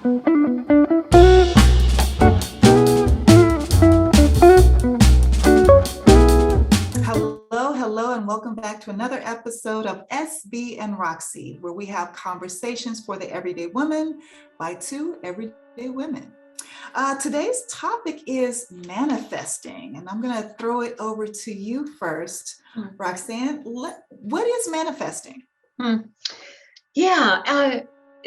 Hello, and welcome back to another episode of SB and Roxy, where we have conversations for the everyday woman by two everyday women. Today's topic is manifesting, and I'm going to throw it over to you first. Roxanne, what is manifesting? Yeah,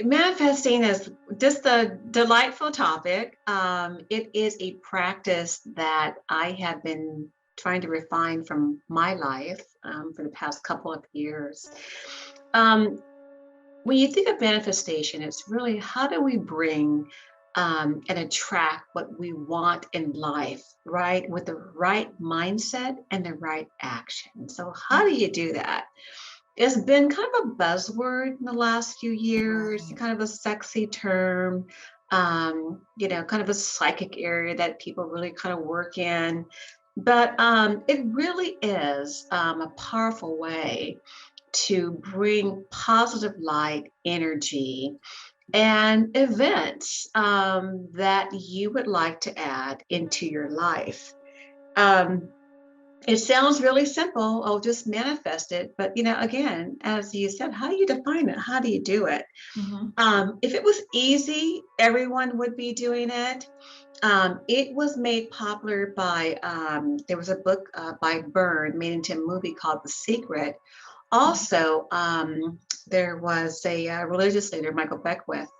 manifesting is just a delightful topic. It is a practice that I have been trying to refine from my life for the past couple of years. When you think of manifestation, it's really how do we bring and attract what we want in life, right? With the right mindset and the right action. So, how do you do that? It's been kind of a buzzword in the last few years, Right. kind of a sexy term, kind of a psychic area that people really kind of work in. But it really is a powerful way to bring positive light, energy, and events that you would like to add into your life. Um, it sounds really simple. Oh, just manifest it. But again, as you said, how do you define it? How do you do it? Mhm. If it was easy, everyone would be doing it. It was made popular by there was a book by Byrne made into a movie called The Secret. Also, there was a religious leader, Michael Beckwith,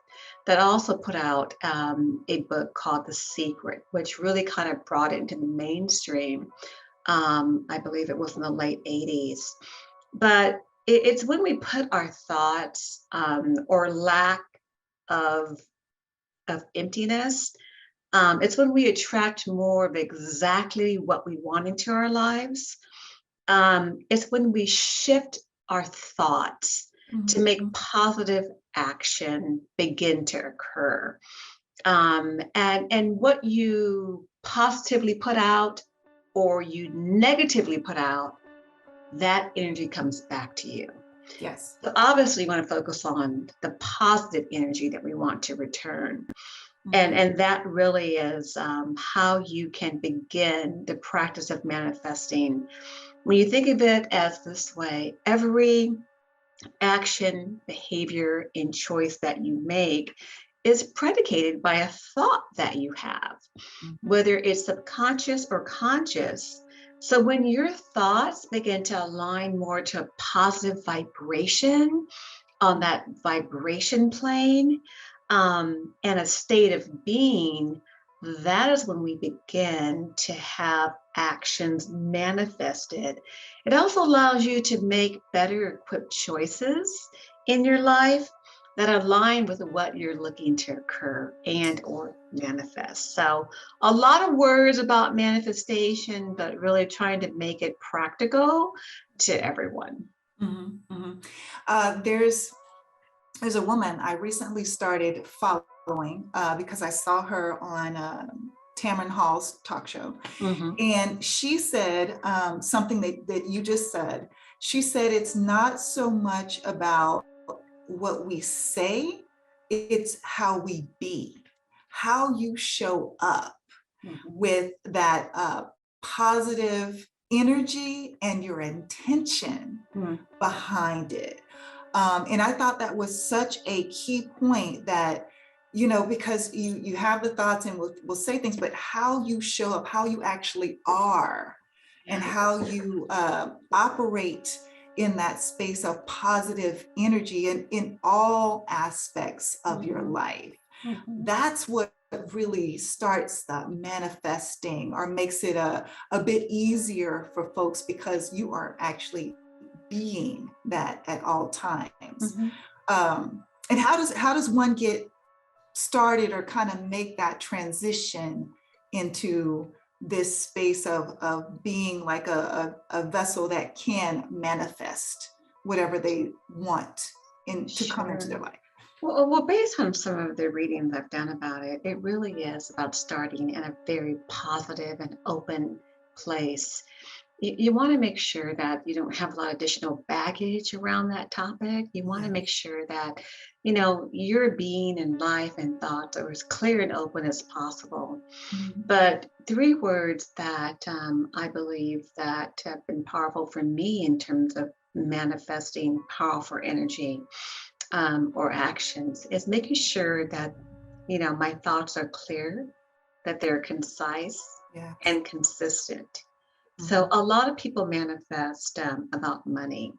that also put out a book called The Secret, which really kind of brought it into the mainstream. I believe it was in the late 80s. But it's when we put our thoughts or lack of, of emptiness, it's when we attract more of exactly what we want into our lives. It's when we shift our thoughts to make Mhm. positive action begin to occur. And what you positively put out or you negatively put out, that energy comes back to you. Yes. So obviously, you want to focus on the positive energy that we want to return. And, Mhm. and that really is how you can begin the practice of manifesting. When you think of it as this way, every action, behavior, and choice that you make is predicated by a thought that you have, Mhm. whether it's subconscious or conscious. So when your thoughts begin to align more to a positive vibration on that vibration plane and a state of being, that is when we begin to have actions manifested. It also allows you to make better equipped choices in your life that align with what you're looking to occur and or manifest. So a lot of words about manifestation, but really trying to make it practical to everyone. Mhm. Mhm. There's a woman I recently started following because I saw her on Tamron Hall's talk show. Mhm. And she said something that you just said. She said it's not so much about what we say, it's how we be, how you show up Mhm. with that positive energy and your intention Mhm. behind it. And I thought that was such a key point that, because you have the thoughts and we'll say things, but how you show up, how you actually are, and Yeah. how you operate in that space of positive energy and in all aspects of your Mhm. life. Mhm. That's what really starts the manifesting or makes it a bit easier for folks because you are actually being that at all times. Mhm. And how does one get started or kind of make that transition into this space of being like a vessel that can manifest whatever they want to come into their Sure. life? Well, based on some of the readings I've done about it, it really is about starting in a very positive and open place. you want to make sure that you don't have a lot of additional baggage around that topic. You want to Yes. make sure that, your being and life and thoughts are as clear and open as possible. Mhm. But three words that I believe that have been powerful for me in terms of manifesting powerful energy or actions is making sure that, my thoughts are clear, that they're concise Yes. and consistent. So Mhm. a lot of people manifest about money.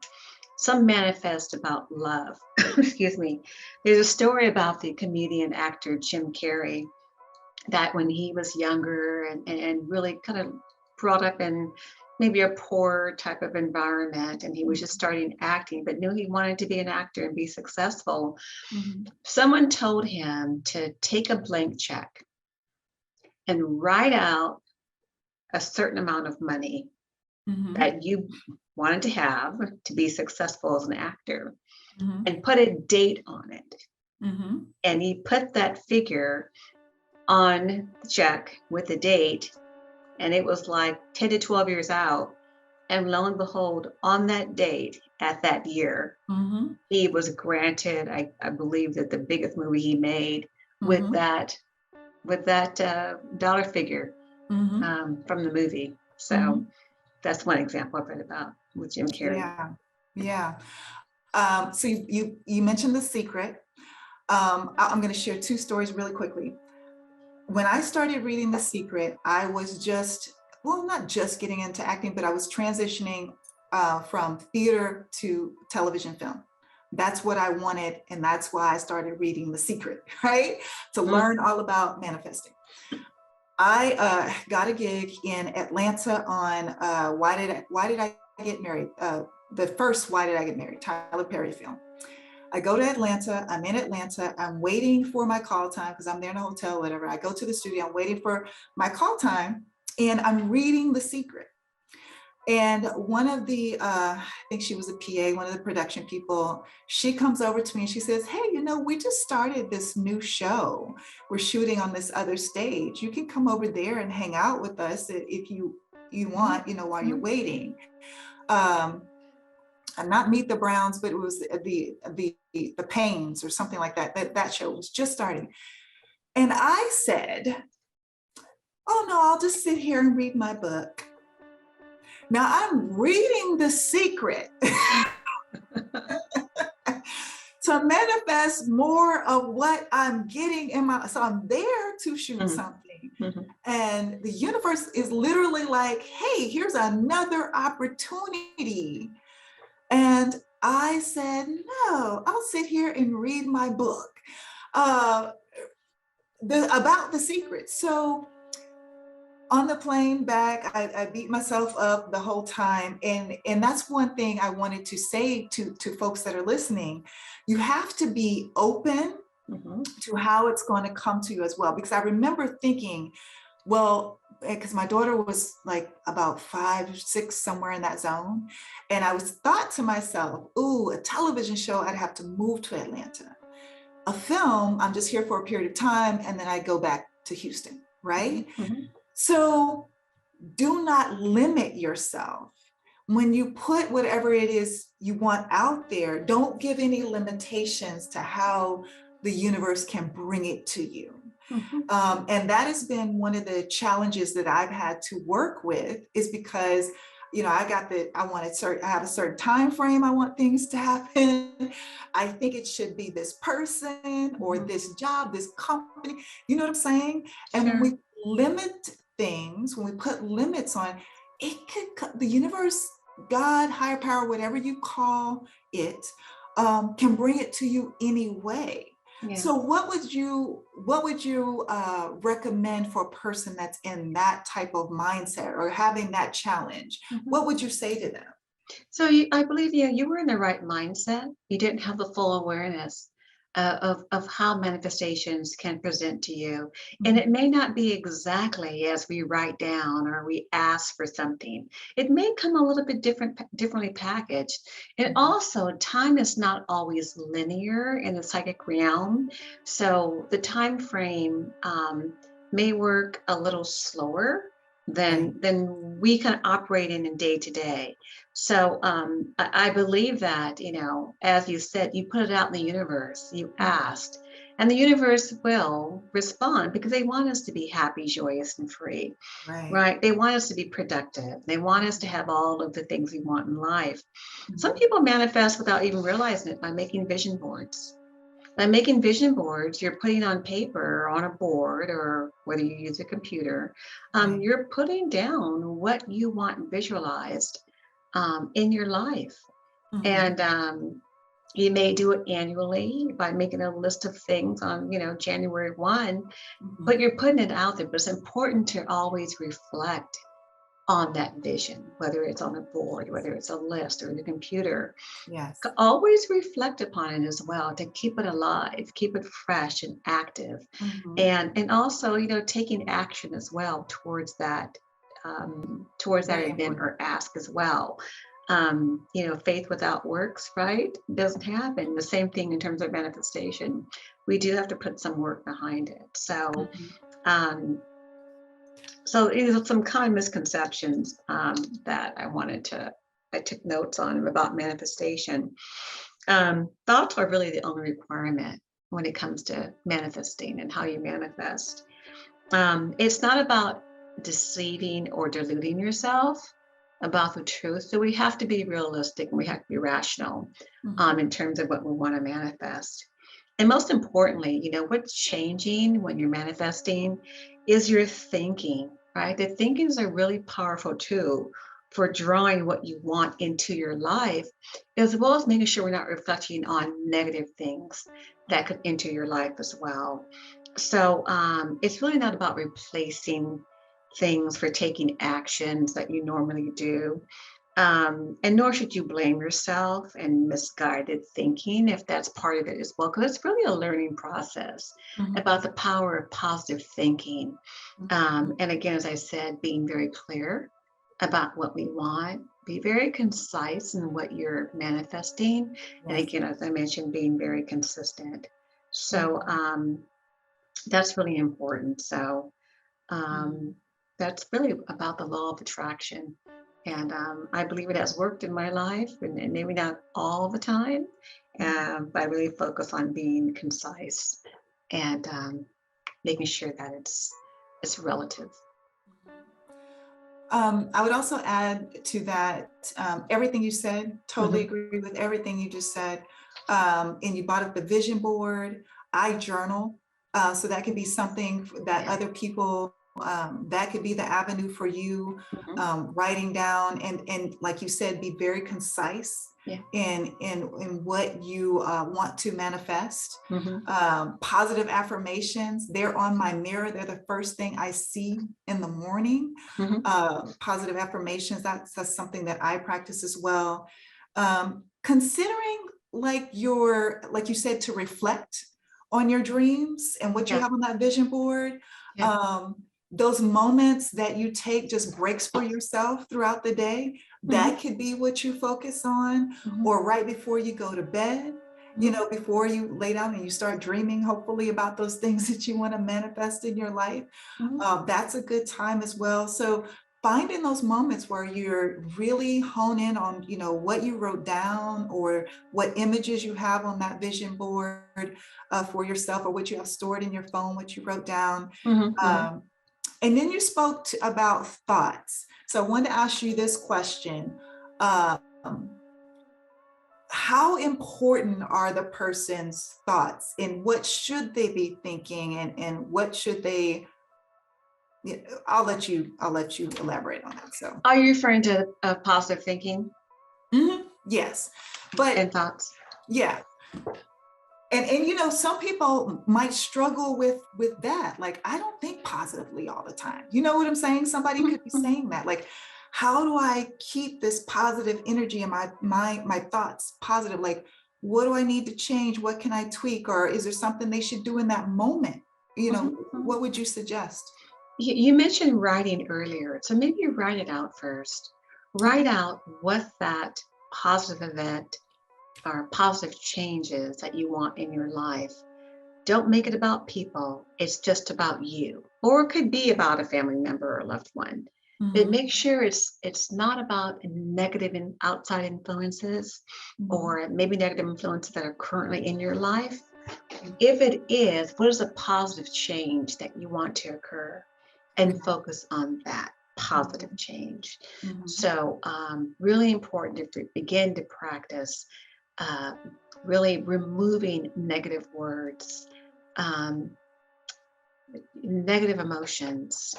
Some manifest about love. Excuse me. There's a story about the comedian actor Jim Carrey that when he was younger and really kind of brought up in maybe a poor type of environment, and he was just starting acting, but knew he wanted to be an actor and be successful. Mhm. Someone told him to take a blank check and write out a certain amount of money Mhm. that you wanted to have to be successful as an actor Mhm. and put a date on it. Mhm. And he put that figure on the check with the date, and it was like 10 to 12 years out. And lo and behold, on that date at that year, Mhm. he was granted, I believe that the biggest movie he made with Mhm. that dollar figure Mhm. from the movie. So Mhm. that's one example I've read about with Jim Carrey. Yeah. Yeah. So you mentioned The Secret. I'm going to share two stories really quickly. When I started reading The Secret, I was not just getting into acting, but I was transitioning from theater to television film. That's what I wanted, and that's why I started reading The Secret, right? To learn Mhm. all about manifesting. I got a gig in Atlanta on Why Did I Get Married? The first Why Did I Get Married? Tyler Perry film. I go to Atlanta. I'm in Atlanta. I'm waiting for my call time because I'm there in a hotel, whatever. I go to the studio. I'm waiting for my call time, and I'm reading The Secret. And one of the, I think she was a PA, one of the production people, she comes over to me and she says, "Hey, we just started this new show. We're shooting on this other stage. You can come over there and hang out with us if you Mhm. want, while you're Mhm. waiting." Um, and not Meet the Browns, but it was the Pains or something like that. That show was just starting. And I said, "Oh no, I'll just sit here and read my book." Now I'm reading The Secret to manifest more of what I'm getting so I'm there to shoot Mhm. something. Mhm. And the universe is literally like, "Hey, here's another opportunity." And I said, "No, I'll sit here and read my book uh, about The Secret." So on the plane back, I beat myself up the whole time. And that's one thing I wanted to say to folks that are listening. You have to be open Mhm. to how it's going to come to you as well. Because I remember thinking, well, because my daughter was like about 5, 6, somewhere in that zone. And I was thought to myself, ooh, a television show, I'd have to move to Atlanta. A film, I'm just here for a period of time and then I go back to Houston, right? Mhm. Mhm. So do not limit yourself. When you put whatever it is you want out there, don't give any limitations to how the universe can bring it to you. Mhm. And that has been one of the challenges that I've had to work with, is because I have a certain time frame I want things to happen. I think it should be this person or Mhm. this job, this company, you know what I'm saying? And when Sure. we limit things, when we put limits on, the universe, God, higher power, whatever you call it, can bring it to you anyway. Yeah. So what would you recommend for a person that's in that type of mindset or having that challenge? Mhm. What would you say to them? So I believe you were in the right mindset. You didn't have the full awareness of how manifestations can present to you, and it Mhm. may not be exactly as we write down or we ask for something. It may come a little bit differently packaged. And Mhm. also, time is not always linear in the psychic realm, so the time frame may work a little slower Right. than we can operate in day to day. So I believe that, as you said, you put it out in the universe, you asked, and the universe will respond because they want us to be happy, joyous, and free, Right. right? They want us to be productive. They want us to have all of the things we want in life. Some Mhm. people manifest without even realizing it by making vision boards. By making vision boards, you're putting on paper or on a board, or whether you use a computer, Right. you're putting down what you want visualized in your life. Mhm. And you may do it annually by making a list of things on, January 1, but Mhm. you're putting it out there. But it's important to always reflect on that vision, whether it's on a board, whether it's a list or the computer. Yes. Always reflect upon it as well to keep it alive, keep it fresh and active, Mhm. and also taking action as well towards that Very event important. or ask as well. Faith without works, right, doesn't happen. The same thing in terms of manifestation. We do have to put some work behind it. So Mhm. um, some common misconceptions that I took notes on about manifestation. Thoughts are really the only requirement when it comes to manifesting and how you manifest. It's not about deceiving or deluding yourself about the truth. So we have to be realistic and we have to be rational Mhm. in terms of what we want to manifest. And most importantly, what's changing when you're manifesting is your thinking, right? The thinking is a really powerful tool for drawing what you want into your life, as well as making sure we're not reflecting on negative things that could enter your life as well. So it's really not about replacing things for taking actions that you normally do. And nor should you blame yourself and misguided thinking if that's part of it as well, because it's really a learning process Mhm. about the power of positive thinking. Mhm. And again, as I said, being very clear about what we want, be very concise in what you're manifesting. And Yes. again, as I mentioned, being very consistent. So Mhm. that's really important. So Mhm. um, that's really about the law of attraction. And I believe it has worked in my life, and maybe not all the time, Mhm. but I really focus on being concise and making sure that it's relative. I would also add to that everything you said, totally Hmm. agree with everything you just said. And you brought up the vision board. I journal. So that could be something that Yeah. other people, that could be the avenue for you, Hmm. writing down and like you said, be very concise Yeah. in what you want to manifest. Hmm. Positive affirmations, they're on my mirror. They're the first thing I see in the morning. Hmm. Positive affirmations, that's something that I practice as well. Considering like you said, to reflect on your dreams and what you Yeah. have on that vision board. Yeah. Um, those moments that you take just breaks for yourself throughout the day, Hmm. that could be what you focus on, Hmm. or right before you go to bed, Hmm. before you lay down and you start dreaming, hopefully, about those things that you want to manifest in your life. Hmm. That's a good time as well. So finding those moments where you're really hone in on, what you wrote down or what images you have on that vision board for yourself, or what you have stored in your phone, what you wrote down. Hmm. Hmm. Um, and then you spoke about thoughts. So I wanted to ask you this question. Um, how important are the person's thoughts, and what should they be thinking, and what should they, yeah, I'll let you elaborate on that. So, Are you referring to positive thinking yes, but and thoughts? yeah, and some people might struggle with that. Like, I don't think positively all the time. You know what I'm saying? Somebody Mhm, could be mhm. saying that. Like, how do I keep this positive energy and my thoughts positive? Like, what do I need to change? What can I tweak? Or is there something they should do in that moment? Mhm, mhm. What would you suggest? You mentioned writing earlier, so maybe you write it out first. Write Okay. out what that positive event or positive changes that you want in your life. Don't make it about people. It's just about you. Or it could be about a family member or a loved one. But make sure it's not about negative and outside influences or maybe negative influences that are currently in your life. If it is, what is a positive change that you want to occur? And focus on that positive change. So really important to begin to practice really removing negative words, negative emotions,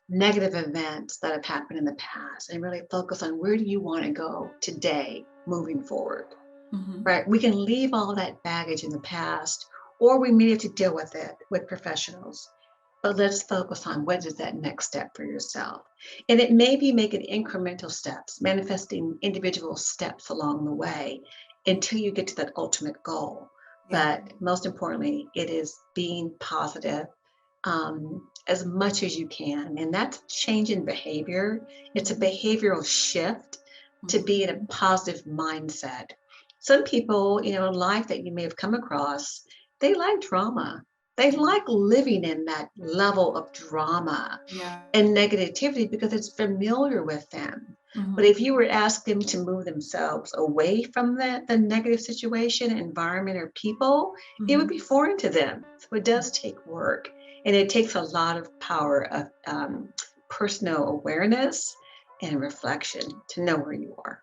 negative events that have happened in the past, and really focus on where do you want to go today moving forward. Right? We can leave all that baggage in the past, or we may have to deal with it with professionals. But let's focus on what is that next step for yourself. And it may be making incremental steps, manifesting individual steps along the way until you get to that ultimate goal. Yeah. But most importantly, it is being positive as much as you can. And that's changing behavior. It's a behavioral shift to be in a positive mindset. Some people, in life that you may have come across, they like drama. They like living in that level of drama and negativity because it's familiar with them. But if you were to ask them to move themselves away from the negative situation, environment, or people, it would be foreign to them. So it does take work. And it takes a lot of power of personal awareness and reflection to know where you are.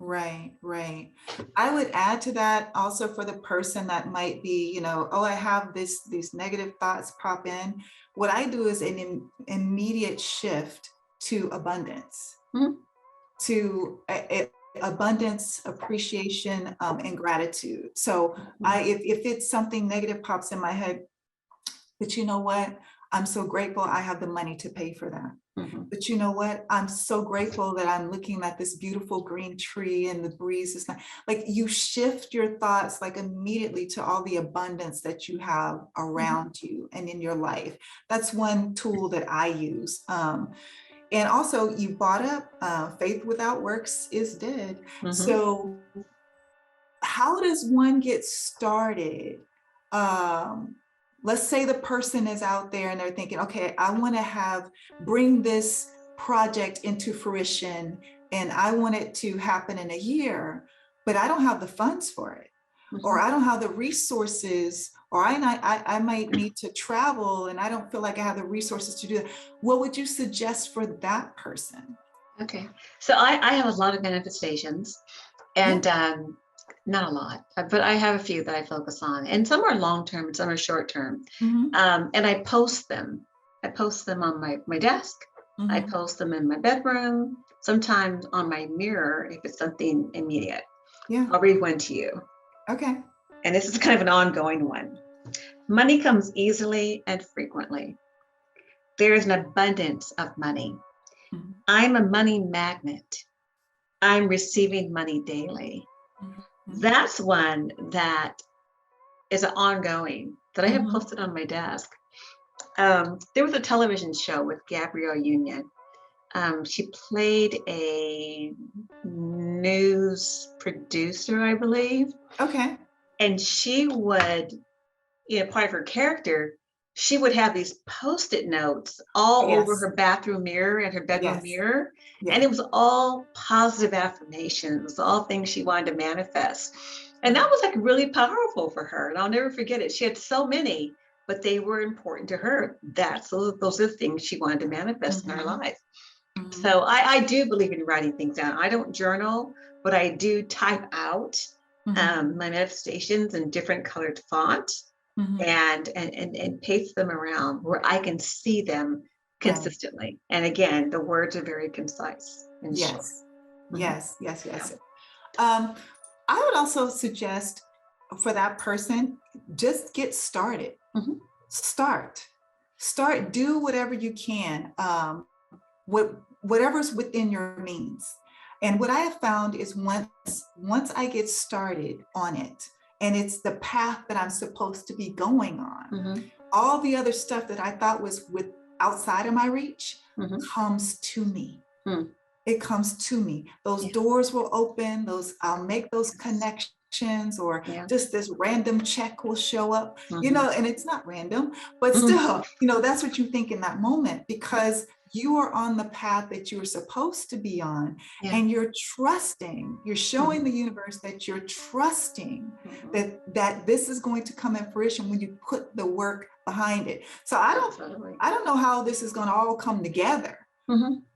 Right, right. I would add to that also for the person that might be, oh, I have these negative thoughts pop in. What I do is an immediate shift to abundance, to abundance, appreciation, and gratitude. So if it's something negative pops in my head, but you know what? I'm so grateful I have the money to pay for that. But you know what? I'm so grateful that I'm looking at this beautiful green tree and the breeze is not like you shift your thoughts like immediately to all the abundance that you have around you and in your life. That's one tool that I use. And also you brought up faith without works is dead. So how does one get started? Let's say the person is out there and they're thinking, okay, I want to bring this project into fruition and I want it to happen in a year, but I don't have the funds for it, or I don't have the resources, or I might need to travel and I don't feel like I have the resources to do that. What would you suggest for that person? Okay. So I have a lot of manifestations and not a lot, but I have a few that I focus on, and some are long-term and some are short-term. And I post them. I post them on my desk. I post them in my bedroom, sometimes on my mirror if it's something immediate. I'll read one to you. Okay. And this is kind of an ongoing one. Money comes easily and frequently. There is an abundance of money. I'm a money magnet. I'm receiving money daily. That's one that is an ongoing that I have posted on my desk. There was a television show with Gabrielle Union. She played a news producer, I believe. Okay. And she would, part of her character, she would have these Post-it notes all over her bathroom mirror and her bedroom mirror. And it was all positive affirmations. It was all things she wanted to manifest. And that was like really powerful for her. And I'll never forget it. She had so many, but they were important to her. Those are the things she wanted to manifest in her life. So I do believe in writing things down. I don't journal, but I do type out my manifestations in different colored fonts. And paste them around where I can see them consistently. And again, the words are very concise and short. Yes. I would also suggest for that person, just get started. Start, do whatever you can, whatever's within your means. And what I have found is once I get started on it, and it's the path that I'm supposed to be going on, all the other stuff that I thought was outside of my reach comes to me. It comes to me. Those doors will open, I'll make those connections, or just this random check will show up, and it's not random, but still, that's what you think in that moment, because you are on the path that you are supposed to be on, Yeah. and you're trusting, you're showing the universe that you're trusting that this is going to come in fruition when you put the work behind it. So I don't know how this is going to all come together.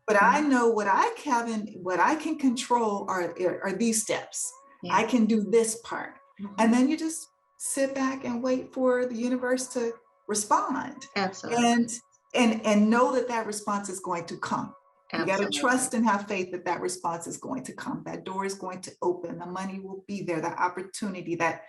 But I know what I can control are these steps. I can do this part. And then you just sit back and wait for the universe to respond. Absolutely. And know that response is going to come. You got to Absolutely. trust and have faith that response is going to come. That door is going to open. The money will be there. The opportunity, that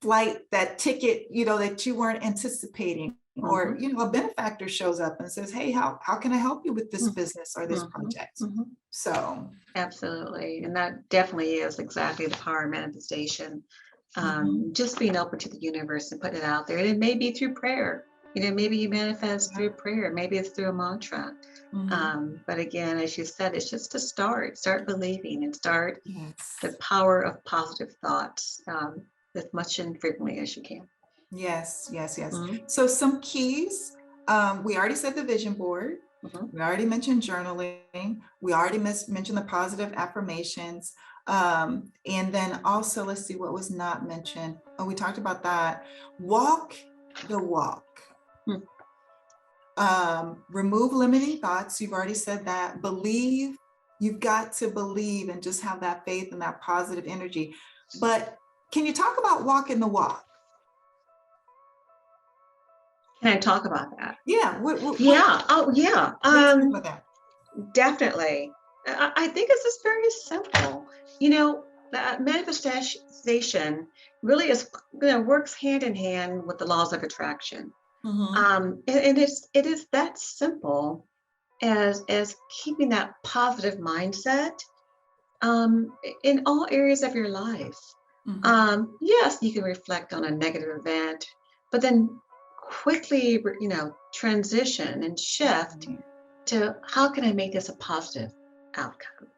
flight, that ticket, that you weren't anticipating, or, a benefactor shows up and says, hey, how can I help you with this business or this project? So. Absolutely. And that definitely is exactly the power of manifestation. Just being open to the universe and putting it out there. And it may be through prayer. Maybe you manifest through prayer. Maybe it's through a mantra. But again, as you said, it's just to start believing and start the power of positive thoughts as much and frequently as you can. Yes. So some keys, we already said the vision board. We already mentioned journaling. We already mentioned the positive affirmations. And then also, let's see what was not mentioned. Oh, we talked about that. Walk the walk. Remove limiting thoughts. You've already said that. Believe. You've got to believe and just have that faith and that positive energy. But can you talk about walking the walk? Can I talk about that? Yeah. Yeah. Oh, yeah. Let's talk about that. Definitely. I think it's just very simple. Manifestation really is, works hand in hand with the laws of attraction. And it is that simple as keeping that positive mindset in all areas of your life. Yes, you can reflect on a negative event, but then quickly, transition and shift to how can I make this a positive outcome?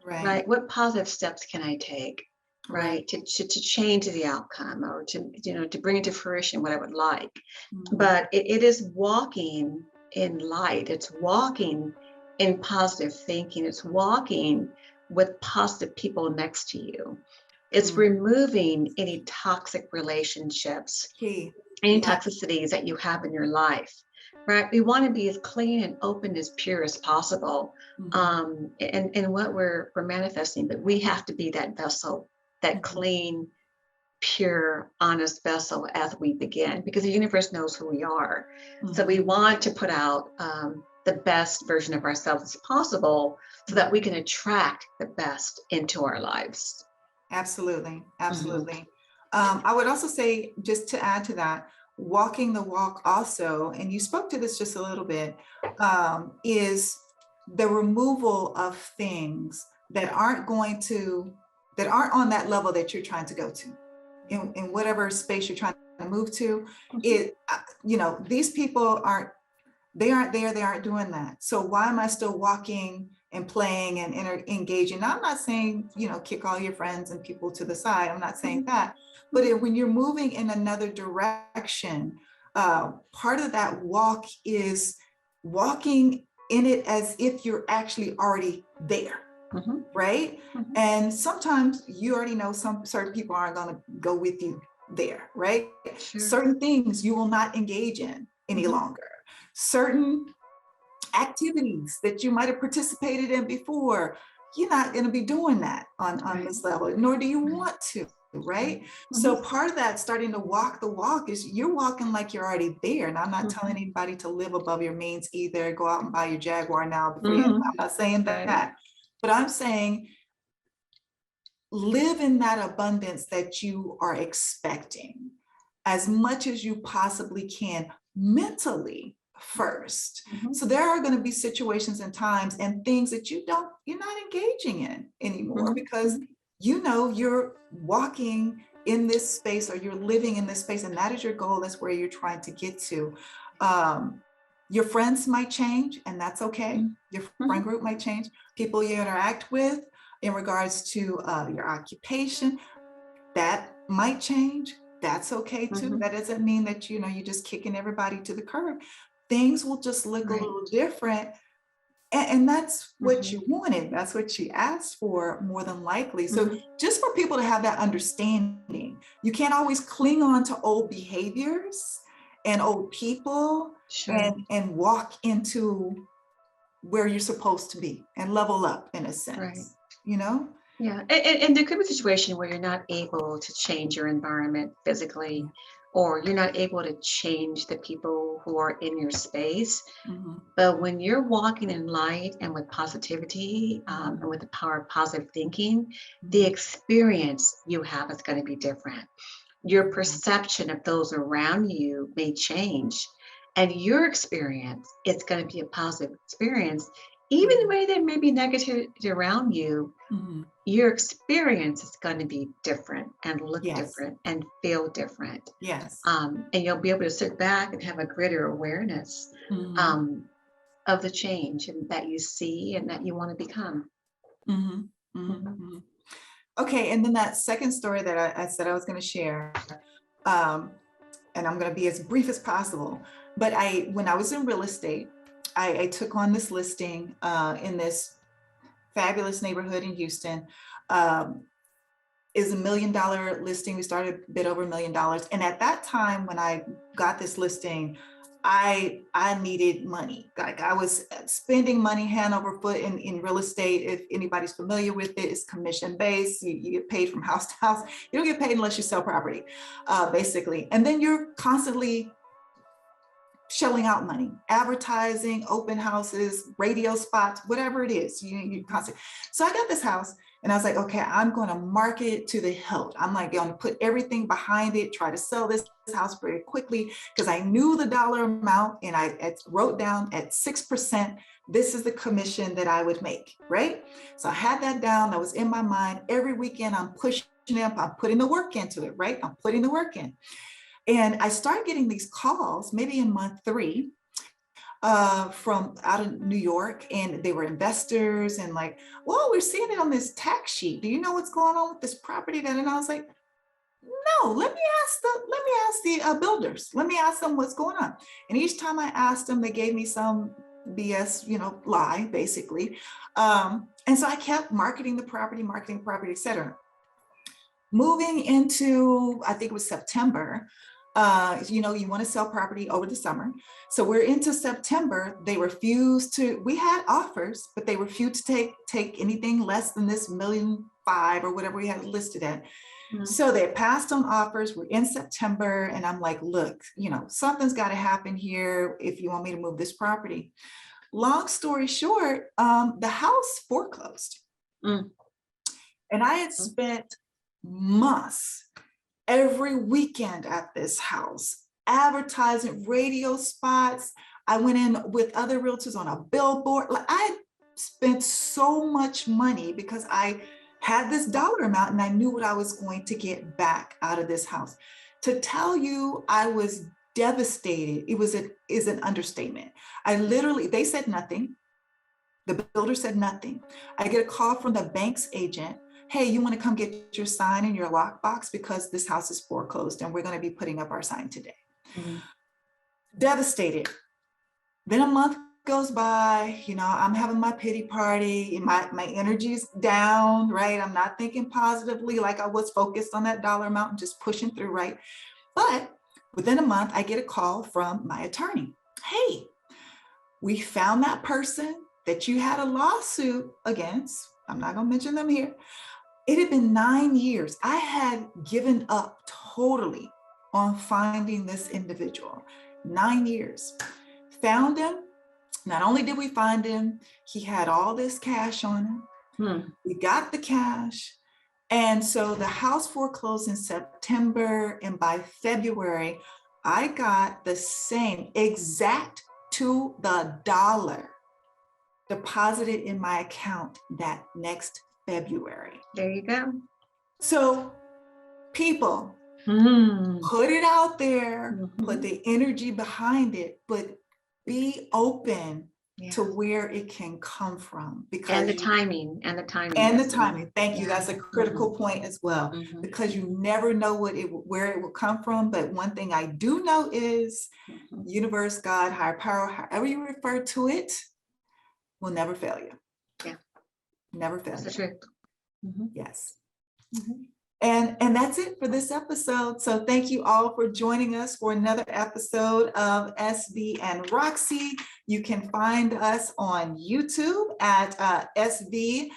Right? What positive steps can I take? Right. To change the outcome, or to bring into fruition what I would like. But it is walking in light. It's walking in positive thinking. It's walking with positive people next to you. It's removing any toxic relationships, any toxicities that you have in your life. Right. We want to be as clean and open, as pure as possible. And what we're manifesting, but we have to be that vessel, that clean, pure, honest vessel as we begin, because the universe knows who we are. So we want to put out the best version of ourselves as possible so that we can attract the best into our lives. Absolutely. I would also say, just to add to that, walking the walk also, and you spoke to this just a little bit, is the removal of things that aren't on that level that you're trying to go to, in whatever space you're trying to move to. These people aren't there, they aren't doing that. So why am I still walking and playing and engaging? Now, I'm not saying, kick all your friends and people to the side. I'm not saying that. But when you're moving in another direction, part of that walk is walking in it as if you're actually already there. Right? And sometimes you already know some certain people aren't going to go with you there, right? Certain things you will not engage in any longer. Certain activities that you might have participated in before, you're not going to be doing that on this level, nor do you want to, right? So part of that, starting to walk the walk, is you're walking like you're already there. And I'm not telling anybody to live above your means either. Go out and buy your Jaguar now. I'm not saying that. But I'm saying live in that abundance that you are expecting as much as you possibly can, mentally first. So there are going to be situations and times and things that you're not engaging in anymore, because you're walking in this space, or you're living in this space, and that is your goal. That's where you're trying to get to. Your friends might change, and that's okay. Your friend group might change. People you interact with in regards to your occupation, that might change. That's okay too. That doesn't mean that you're just kicking everybody to the curb. things will just look a Right. little different. And that's what Mhm. you wanted. That's what you asked for, more than likely. So Mhm. just for people to have that understanding, you can't always cling on to old behaviors and old people Sure. and walk into where you're supposed to be and level up in a Right. sense, you know? Yeah, and there could be a situation where you're not able to change your environment physically, or you're not able to change the people who are in your space. Mhm, But when you're walking in light and with positivity, mhm, and with the power of positive thinking, the mhm. experience you have is going to be different. Your Yeah. perception of those around you may change, and your experience is going to be a positive experience. Even the Mhm, way there may be negativity around you, mhm. your experience is going to be different and look Yes, different and feel different. yes. And you'll be able to sit back and have a greater awareness, Mhm, um, of the change and that you see and that you want to become. mhm, mhm, Mhm. mhm. Okay, and then that second story that I said I was going to share, um, and I'm going to be as brief as possible. But when I was in real estate, I took on this listing in this fabulous neighborhood in Houston. Um, is $1 million listing. We started a bit over $1 million. And at that time, when I got this listing, I needed money. Like I was spending money hand over foot in real estate. If anybody's familiar with it, it's commission based. You get paid from house to house. You don't get paid unless you sell property, basically. And then you're constantly shelling out money, advertising, open houses, radio spots, whatever it is. You constantly. So I got this house and I was like, okay, I'm going to market it to the hilt. I'm like going to put everything behind it, try to sell this house very quickly because I knew the dollar amount and I wrote down at 6%, this is the commission that I would make, right? So I had that down. That was in my mind. Every weekend I'm pushing up, I'm putting the work into it, right? I'm putting the work in. And I started getting these calls, maybe in month 3, from out of New York, and they were investors and like, well, we're seeing it on this tax sheet. Do you know what's going on with this property? And I was like, no, let me ask the builders. Let me ask them what's going on. And each time I asked them, they gave me some BS, lie, basically. And so I kept marketing the property, et cetera. Moving into, I think it was September, you want to sell property over the summer. So we're into September. They refused to, we had offers, but they refused to take anything less than this 1.5 million or whatever we had listed at. Mhm. So they passed on offers. We're in September. And I'm like, look, something's got to happen here if you want me to move this property. Long story short, the house foreclosed. Mm. And I had spent months every weekend at this house, advertising, radio spots. I went in with other realtors on a billboard. Like I spent so much money because I had this dollar amount and I knew what I was going to get back out of this house. To tell you, I was devastated. Is an understatement. They said nothing. The builder said nothing. I get a call from the bank's agent. Hey, you want to come get your sign in your lockbox because this house is foreclosed and we're going to be putting up our sign today. Mhm. Devastated. Then a month goes by, I'm having my pity party. My energy's down, right? I'm not thinking positively like I was focused on that dollar amount and just pushing through, right? But within a month, I get a call from my attorney. Hey, we found that person that you had a lawsuit against. I'm not going to mention them here. It had been 9 years. I had given up totally on finding this individual. 9 years. Found him. Not only did we find him, he had all this cash on him. Hmm. We got the cash. And so the house foreclosed in September. And by February, I got the same exact to the dollar deposited in my account that next February. There you go. So people, Mm. put it out there, put Mhm. the energy behind it, but be open. to where it can come from, because and the timing and the Destiny. timing. Thank you. That's a critical point as well, because you never know where it will come from. But one thing I do know is universe, God, higher power, however you refer to it, will never fail you. Yeah. Never fail you. That's the truth. Yes. And that's it for this episode. So thank you all for joining us for another episode of SB and Roxy. You can find us on YouTube at SB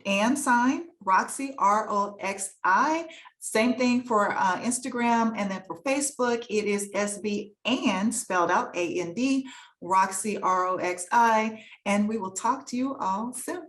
and sign Roxy, ROXI. Same thing for Instagram, and then for Facebook, it is SB and spelled out AND, Roxy, ROXI. And we will talk to you all soon.